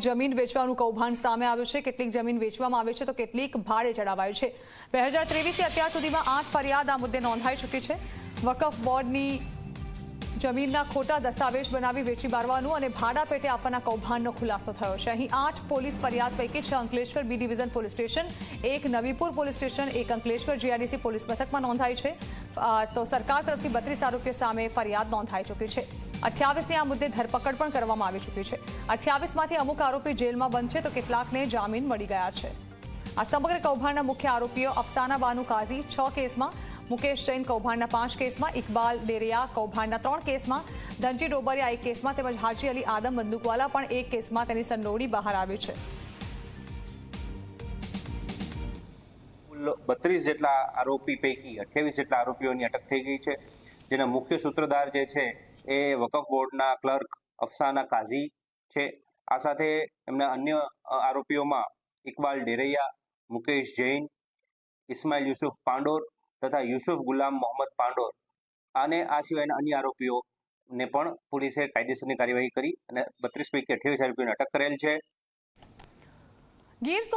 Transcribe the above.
જમીન વેચવાનું કૌભાંડ સામે આવ્યું છે। કેટલીક જમીન વેચવામાં આવે છે તો કેટલીક ભાડે ચડાવાય છે। 2023 થી અત્યાર સુધીમાં 8 ફરિયાદ આ મુદ્દે નોંધાઈ ચૂકી છે। વકફ બોર્ડની જમીનના ખોટા દસ્તાવેજ બનાવી વેચી મારવાનું અને ભાડા પેટે આપવાના કૌભાંડનો ખુલાસો થયો છે। અહીં 8 પોલીસ ફરિયાદ પૈકી 6 Ankleshwar B division police station, 1 Navipur police station, 1 Ankleshwar GIDC police મથકમાં નોંધાઈ છે। તો સરકાર તરફથી 32 આરોપીઓ સામે ફરિયાદ નોંધાઈ ચૂકી છે। 28ની આ મુદ્દે ધરપકડ પણ કરવામાં આવી ચૂકી છે। 28માંથી અમુક આરોપી જેલમાં બંધ છે તો કેટલાકને જામીન મળી ગયા છે। આ સમગ્ર કૌભાંડના મુખ્ય આરોપીઓ અફસાના બાનુ કાઝી 6 કેસમાં, મુકેશ જૈન કૌભાંડના 5 કેસમાં, ઇકબાલ ડેરિયા કૌભાંડના 3 કેસમાં, ધનજી ડોબરિયા 1 કેસમાં તેમજ હાજી અલી આદમ બંદૂકવાલા પણ 1 કેસમાં તેની સંડોવણી બહાર આવી છે। 32 જેટલા આરોપી પૈકી 28 જેટલા આરોપીઓની અટક થઈ ગઈ છે, જેના મુખ્ય સૂત્રધાર જે છે એ વકફ બોર્ડના ક્લર્ક અફસાના કાઝી છે। આ સાથે એમના અન્ય આરોપીઓમાં ઇકબાલ ડેરૈયા, મુકેશ જૈન, ઇસ્માઇલ યુસુફ પાંડોર તથા યુસુફ ગુલામ મોહમ્મદ પાંડોર અને આ સિવાયના અન્ય આરોપીઓને પણ પોલીસે કાયદેસરની કાર્યવાહી કરી અને 32 પૈકી 28 આરોપીઓને અટક કરેલ છે।